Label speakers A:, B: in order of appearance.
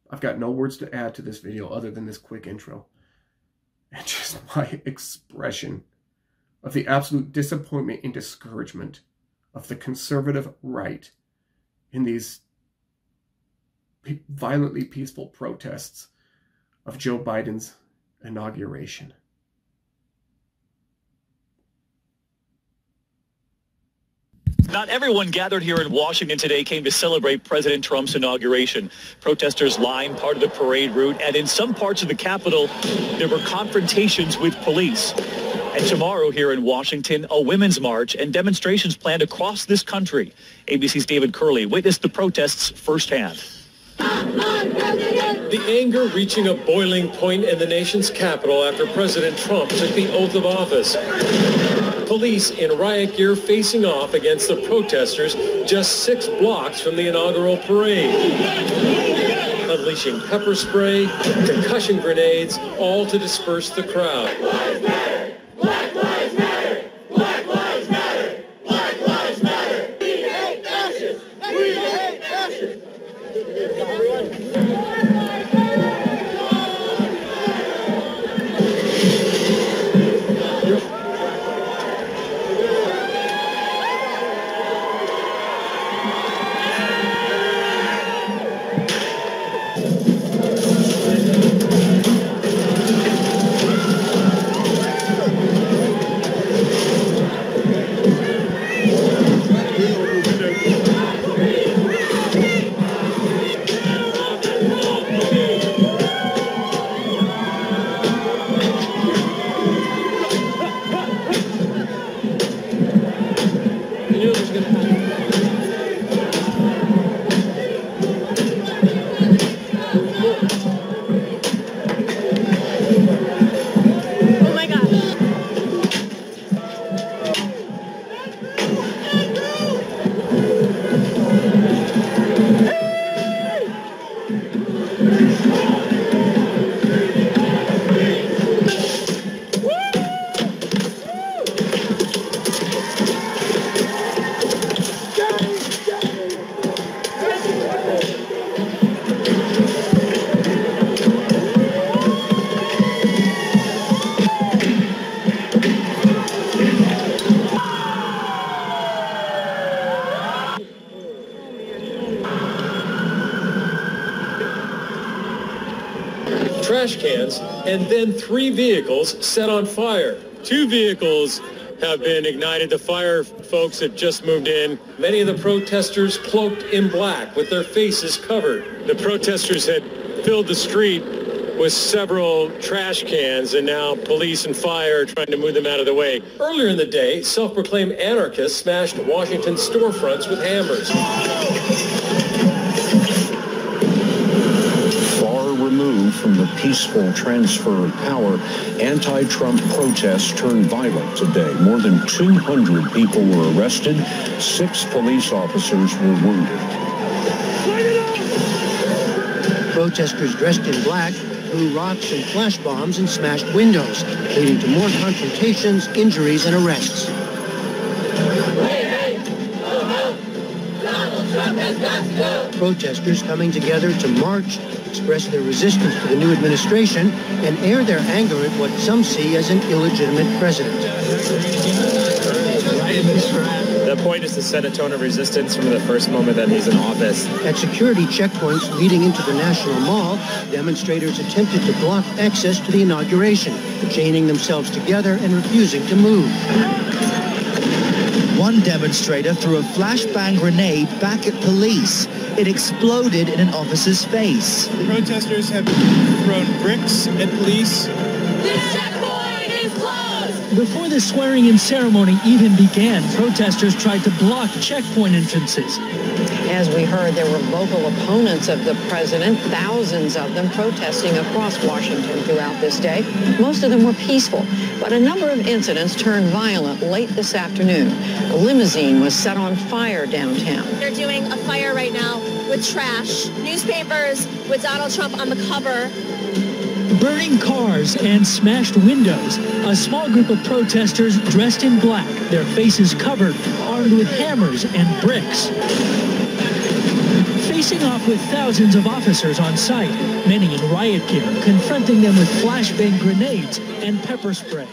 A: I've got no words to add to this video other than this quick intro. And just my expression of the absolute disappointment and discouragement of the conservative right in these violently peaceful protests of Joe Biden's inauguration.
B: Not everyone gathered here in Washington today came to celebrate President Trump's inauguration. Protesters lined part of the parade route, and in some parts of the Capitol, there were confrontations with police. And tomorrow here in Washington, a women's march and demonstrations planned across this country. ABC's David Curley witnessed the protests firsthand.
C: The anger reaching a boiling point in the nation's capital after President Trump took the oath of office. Police in riot gear facing off against the protesters just 6 blocks from the inaugural parade. Unleashing pepper spray, concussion grenades, all to disperse the crowd. Black lives matter! Black lives matter! Black lives matter! We hate fascists! We hate fascists! Trash cans, and then 3 vehicles set on fire. 2 vehicles have been ignited. The fire folks have just moved in. Many of the protesters cloaked in black with their faces covered. The protesters had filled the street with several trash cans, and now police and fire are trying to move them out of the way. Earlier in the day, self-proclaimed anarchists smashed Washington storefronts with hammers.
D: Removed from the peaceful transfer of power, anti-Trump protests turned violent today. More than 200 people were arrested. 6 police officers were wounded.
E: Protesters dressed in black threw rocks and flash bombs and smashed windows, leading to more confrontations, injuries, and arrests. Protesters coming together to march, express their resistance to the new administration, and air their anger at what some see as an illegitimate president.
F: The point is to set a tone of resistance from the first moment that he's in office.
E: At security checkpoints leading into the National Mall, demonstrators attempted to block access to the inauguration, chaining themselves together and refusing to move.
G: One demonstrator threw a flashbang grenade back at police. It exploded in an officer's face.
H: The protesters have thrown bricks at police.
I: This checkpoint is closed!
J: Before the swearing-in ceremony even began, protesters tried to block checkpoint entrances.
K: As we heard, there were vocal opponents of the president, thousands of them protesting across Washington throughout this day. Most of them were peaceful, but a number of incidents turned violent late this afternoon. A limousine was set on fire downtown.
I: They're doing a fire right now with trash, newspapers with Donald Trump on the cover.
J: Burning cars and smashed windows. A small group of protesters dressed in black, their faces covered, armed with hammers and bricks. facing off with thousands of officers on site, many in riot gear, confronting them with flashbang grenades and pepper spray.